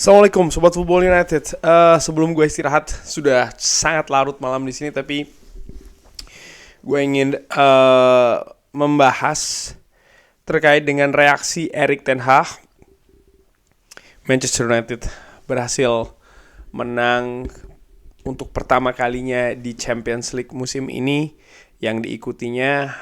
Assalamualaikum Sobat Football United. Sebelum gue istirahat, sudah sangat larut malam di sini, tapi gue ingin membahas terkait dengan reaksi Erik ten Hag. Manchester United berhasil menang untuk pertama kalinya di Champions League musim ini, yang diikutinya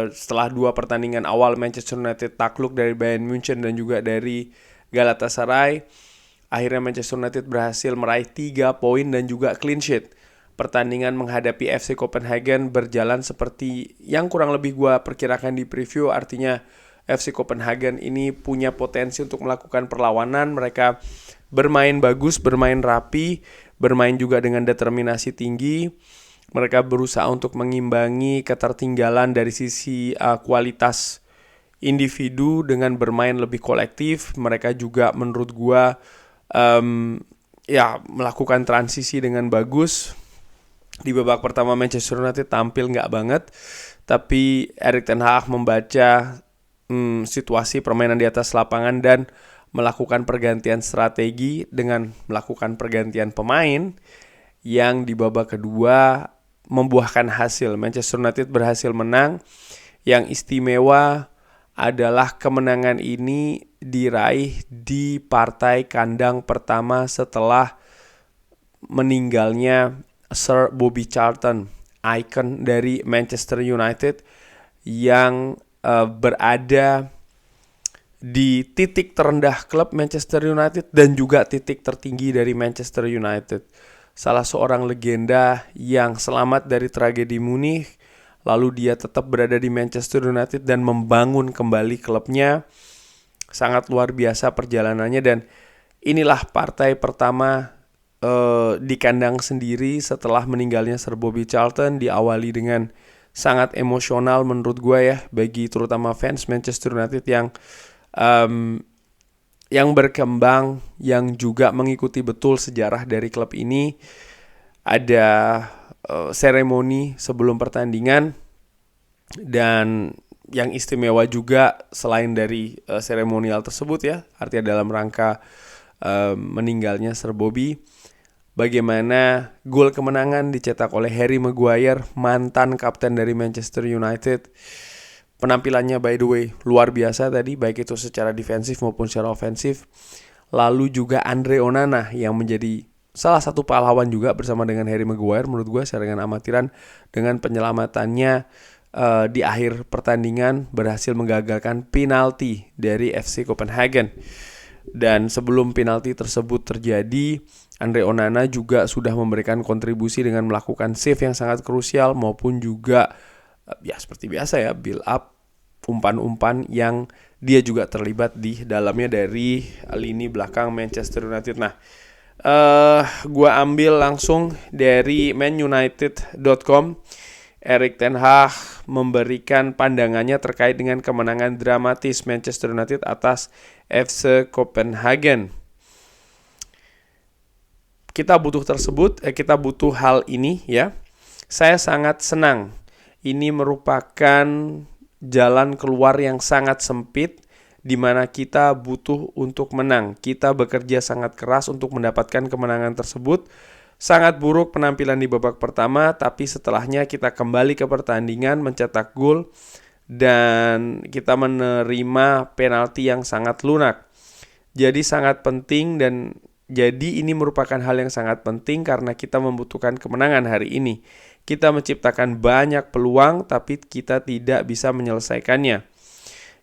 setelah 2 pertandingan awal Manchester United takluk dari Bayern Munchen dan juga dari Galatasaray. Akhirnya Manchester United berhasil meraih 3 poin dan juga clean sheet. Pertandingan menghadapi FC Copenhagen berjalan seperti yang kurang lebih gue perkirakan di preview. Artinya FC Copenhagen ini punya potensi untuk melakukan perlawanan. Mereka bermain bagus, bermain rapi, bermain juga dengan determinasi tinggi. Mereka berusaha untuk mengimbangi ketertinggalan dari sisi kualitas individu dengan bermain lebih kolektif. Mereka juga menurut gue melakukan transisi dengan bagus. Di babak pertama Manchester United tampil nggak banget, tapi Erik ten Hag membaca situasi permainan di atas lapangan dan melakukan pergantian strategi dengan melakukan pergantian pemain yang di babak kedua membuahkan hasil. Manchester United berhasil menang. Yang istimewa adalah kemenangan ini diraih di partai kandang pertama setelah meninggalnya Sir Bobby Charlton, ikon dari Manchester United yang berada di titik terendah klub Manchester United dan juga titik tertinggi dari Manchester United. Salah seorang legenda yang selamat dari tragedi Munich, lalu dia tetap berada di Manchester United dan membangun kembali klubnya. Sangat luar biasa perjalanannya, dan inilah partai pertama di kandang sendiri setelah meninggalnya Sir Bobby Charlton. Diawali dengan sangat emosional menurut gue ya, bagi terutama fans Manchester United yang berkembang, yang juga mengikuti betul sejarah dari klub ini. Ada seremoni sebelum pertandingan, dan yang istimewa juga selain dari seremonial tersebut ya, artinya dalam rangka meninggalnya Sir Bobby, bagaimana gol kemenangan dicetak oleh Harry Maguire, mantan kapten dari Manchester United. Penampilannya by the way luar biasa tadi, baik itu secara defensif maupun secara ofensif. Lalu juga Andre Onana yang menjadi salah satu pahlawan juga bersama dengan Harry Maguire menurut gue secara dengan amatiran, dengan penyelamatannya di akhir pertandingan berhasil menggagalkan penalti dari FC Copenhagen. Dan sebelum penalti tersebut terjadi, Andre Onana juga sudah memberikan kontribusi dengan melakukan save yang sangat krusial, maupun juga ya seperti biasa ya, build up, umpan-umpan yang dia juga terlibat di dalamnya dari lini belakang Manchester United. Nah, gua ambil langsung dari manunited.com. Erik ten Hag memberikan pandangannya terkait dengan kemenangan dramatis Manchester United atas FC Copenhagen. Kita butuh hal ini ya. Saya sangat senang. Ini merupakan jalan keluar yang sangat sempit, di mana kita butuh untuk menang. Kita bekerja sangat keras untuk mendapatkan kemenangan tersebut. Sangat buruk penampilan di babak pertama, tapi setelahnya kita kembali ke pertandingan, mencetak gol, dan kita menerima penalti yang sangat lunak. Jadi sangat penting, dan jadi ini merupakan hal yang sangat penting karena kita membutuhkan kemenangan hari ini. Kita menciptakan banyak peluang, tapi kita tidak bisa menyelesaikannya.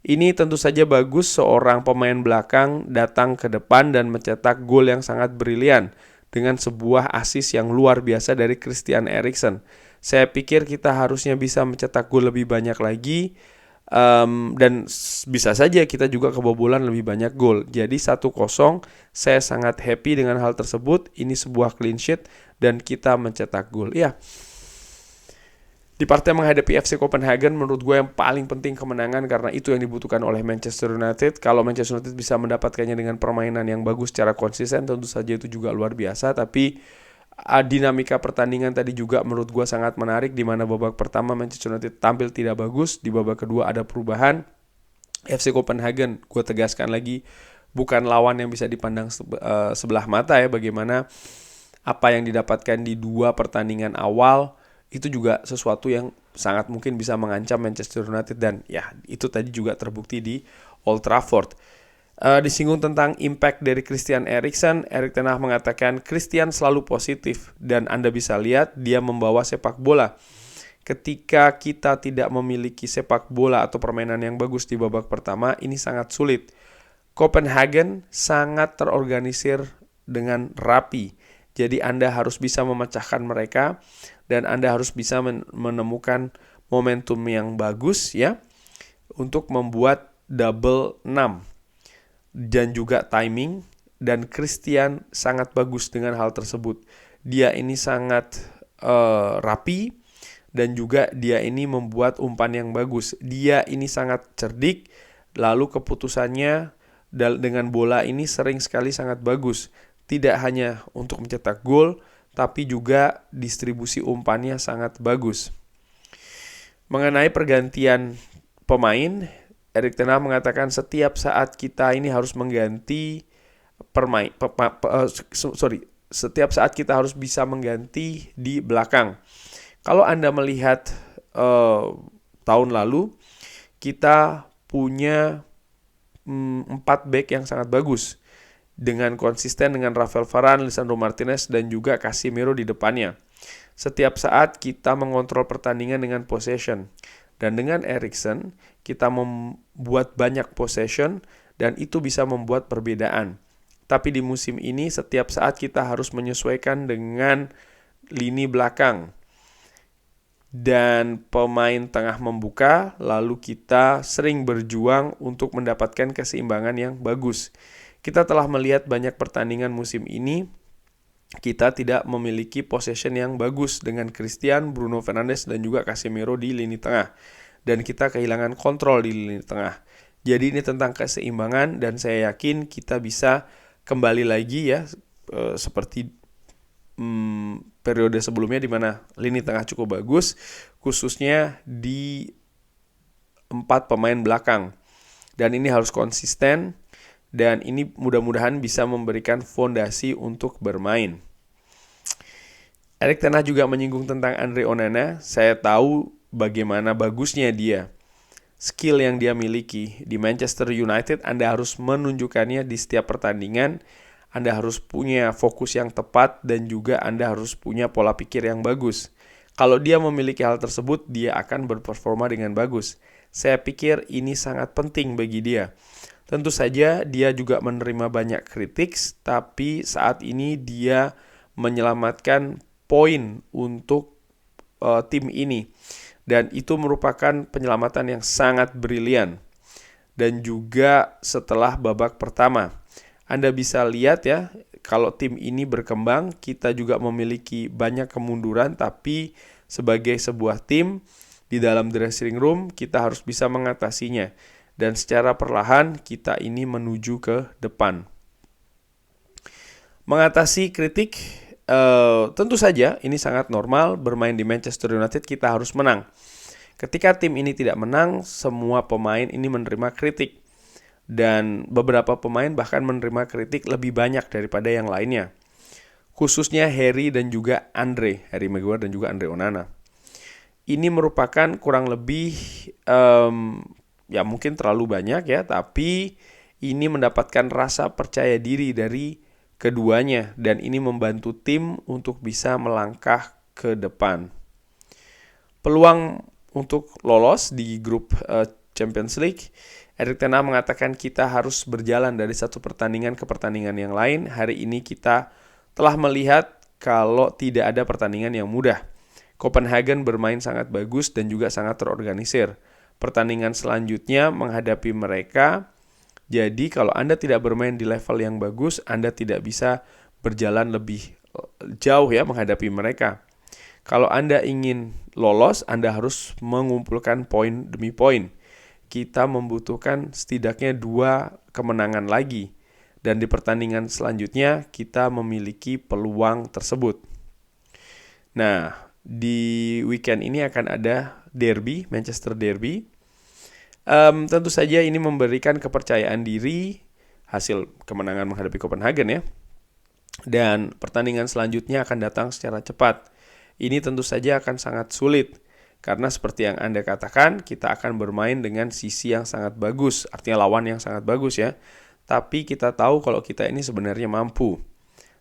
Ini tentu saja bagus seorang pemain belakang datang ke depan dan mencetak gol yang sangat brilian dengan sebuah assist yang luar biasa dari Christian Eriksen. Saya pikir kita harusnya bisa mencetak gol lebih banyak lagi, dan bisa saja kita juga kebobolan lebih banyak gol. Jadi 1-0, saya sangat happy dengan hal tersebut. Ini sebuah clean sheet dan kita mencetak gol. Ya, di partai menghadapi FC Copenhagen menurut gue yang paling penting kemenangan, karena itu yang dibutuhkan oleh Manchester United. Kalau Manchester United bisa mendapatkannya dengan permainan yang bagus secara konsisten, tentu saja itu juga luar biasa. Tapi dinamika pertandingan tadi juga menurut gue sangat menarik, di mana babak pertama Manchester United tampil tidak bagus, di babak kedua ada perubahan. FC Copenhagen, gue tegaskan lagi, bukan lawan yang bisa dipandang sebelah mata ya. Bagaimana apa yang didapatkan di 2 pertandingan awal itu juga sesuatu yang sangat mungkin bisa mengancam Manchester United, dan ya itu tadi juga terbukti di Old Trafford. Disinggung tentang impact dari Christian Eriksen, Erik ten Hag mengatakan Christian selalu positif dan Anda bisa lihat dia membawa sepak bola. Ketika kita tidak memiliki sepak bola atau permainan yang bagus di babak pertama, ini sangat sulit. Copenhagen sangat terorganisir dengan rapi. Jadi Anda harus bisa memecahkan mereka dan Anda harus bisa menemukan momentum yang bagus ya untuk membuat double 6 dan juga timing, dan Christian sangat bagus dengan hal tersebut. Dia ini sangat rapi dan juga dia ini membuat umpan yang bagus. Dia ini sangat cerdik, lalu keputusannya dengan bola ini sering sekali sangat bagus. Tidak hanya untuk mencetak gol, tapi juga distribusi umpannya sangat bagus. Mengenai pergantian pemain, Erik ten Hag mengatakan setiap saat kita ini harus mengganti setiap saat kita harus bisa mengganti di belakang. Kalau Anda melihat tahun lalu, kita punya 4 back yang sangat bagus dengan konsisten dengan Rafael Varane, Lisandro Martinez, dan juga Casemiro di depannya. Setiap saat kita mengontrol pertandingan dengan possession. Dan dengan Eriksen, kita membuat banyak possession dan itu bisa membuat perbedaan. Tapi di musim ini, setiap saat kita harus menyesuaikan dengan lini belakang. Dan pemain tengah membuka, lalu kita sering berjuang untuk mendapatkan keseimbangan yang bagus. Kita telah melihat banyak pertandingan musim ini, kita tidak memiliki possession yang bagus dengan Christian, Bruno Fernandes, dan juga Casemiro di lini tengah. Dan kita kehilangan kontrol di lini tengah. Jadi ini tentang keseimbangan, dan saya yakin kita bisa kembali lagi ya seperti periode sebelumnya di mana lini tengah cukup bagus, khususnya di 4 pemain belakang. Dan ini harus konsisten, dan ini mudah-mudahan bisa memberikan fondasi untuk bermain. Erik ten Hag juga menyinggung tentang Andre Onana. Saya tahu bagaimana bagusnya dia, skill yang dia miliki. Di Manchester United Anda harus menunjukkannya di setiap pertandingan. Anda harus punya fokus yang tepat dan juga Anda harus punya pola pikir yang bagus. Kalau dia memiliki hal tersebut, dia akan berperforma dengan bagus. Saya pikir ini sangat penting bagi dia. Tentu saja dia juga menerima banyak kritik, tapi saat ini dia menyelamatkan poin untuk tim ini. Dan itu merupakan penyelamatan yang sangat brilian. Dan juga setelah babak pertama, Anda bisa lihat ya, kalau tim ini berkembang, kita juga memiliki banyak kemunduran, tapi sebagai sebuah tim di dalam dressing room, kita harus bisa mengatasinya. Dan secara perlahan kita ini menuju ke depan. Mengatasi kritik, tentu saja ini sangat normal. Bermain di Manchester United kita harus menang. Ketika tim ini tidak menang, semua pemain ini menerima kritik. Dan beberapa pemain bahkan menerima kritik lebih banyak daripada yang lainnya. Khususnya Harry dan juga Harry Maguire dan juga Andre Onana. Ini merupakan kurang lebih ya mungkin terlalu banyak ya, tapi ini mendapatkan rasa percaya diri dari keduanya dan ini membantu tim untuk bisa melangkah ke depan. Peluang untuk lolos di grup Champions League, Erik ten Hag mengatakan kita harus berjalan dari satu pertandingan ke pertandingan yang lain. Hari ini kita telah melihat kalau tidak ada pertandingan yang mudah. Copenhagen bermain sangat bagus dan juga sangat terorganisir. Pertandingan selanjutnya menghadapi mereka. Jadi kalau Anda tidak bermain di level yang bagus, Anda tidak bisa berjalan lebih jauh ya menghadapi mereka. Kalau Anda ingin lolos, Anda harus mengumpulkan poin demi poin. Kita membutuhkan setidaknya 2 kemenangan lagi. Dan di pertandingan selanjutnya kita memiliki peluang tersebut. Nah, di weekend ini akan ada derby, Manchester Derby. Tentu saja ini memberikan kepercayaan diri hasil kemenangan menghadapi Copenhagen ya. Dan pertandingan selanjutnya akan datang secara cepat. Ini tentu saja akan sangat sulit. Karena seperti yang Anda katakan, kita akan bermain dengan sisi yang sangat bagus. Artinya lawan yang sangat bagus ya. Tapi kita tahu kalau kita ini sebenarnya mampu.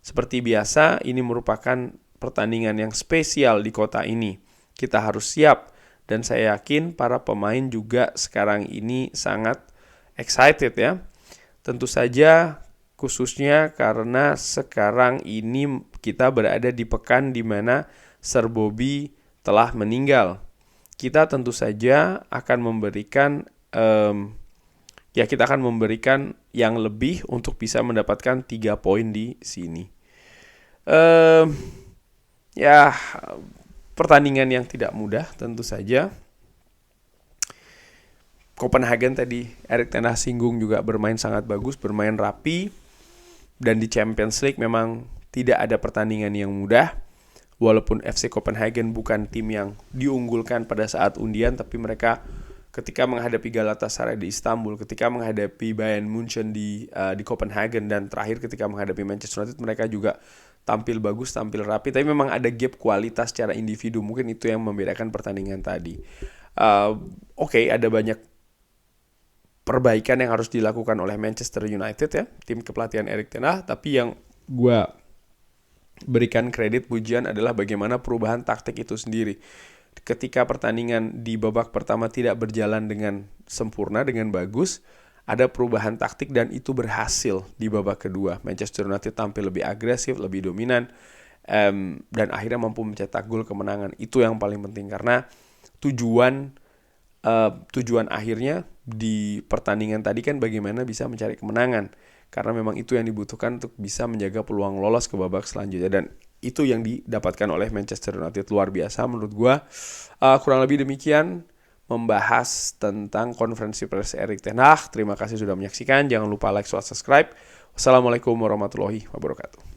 Seperti biasa, ini merupakan pertandingan yang spesial di kota ini. Kita harus siap. Dan saya yakin para pemain juga sekarang ini sangat excited ya. Tentu saja khususnya karena sekarang ini kita berada di pekan di mana Sir Bobby telah meninggal. Kita tentu saja akan memberikan kita akan memberikan yang lebih untuk bisa mendapatkan 3 poin di sini. Pertandingan yang tidak mudah tentu saja. Copenhagen tadi Erik ten Hag singgung juga bermain sangat bagus, bermain rapi. Dan di Champions League memang tidak ada pertandingan yang mudah. Walaupun FC Copenhagen bukan tim yang diunggulkan pada saat undian, tapi mereka ketika menghadapi Galatasaray di Istanbul, ketika menghadapi Bayern Munchen di Copenhagen, dan terakhir ketika menghadapi Manchester United, mereka juga tampil bagus, tampil rapi. Tapi memang ada gap kualitas secara individu. Mungkin itu yang membedakan pertandingan tadi. Ada banyak perbaikan yang harus dilakukan oleh Manchester United ya, tim kepelatihan Erik ten Hag, tapi yang gue berikan kredit pujian adalah bagaimana perubahan taktik itu sendiri. Ketika pertandingan di babak pertama tidak berjalan dengan sempurna, dengan bagus, ada perubahan taktik dan itu berhasil di babak kedua. Manchester United tampil lebih agresif, lebih dominan, dan akhirnya mampu mencetak gol kemenangan. Itu yang paling penting karena tujuan akhirnya di pertandingan tadi kan bagaimana bisa mencari kemenangan, karena memang itu yang dibutuhkan untuk bisa menjaga peluang lolos ke babak selanjutnya, dan itu yang didapatkan oleh Manchester United. Luar biasa menurut gua. Kurang lebih demikian membahas tentang konferensi pers Erik ten Hag. Terima kasih sudah menyaksikan, jangan lupa like, subscribe. Wassalamualaikum warahmatullahi wabarakatuh.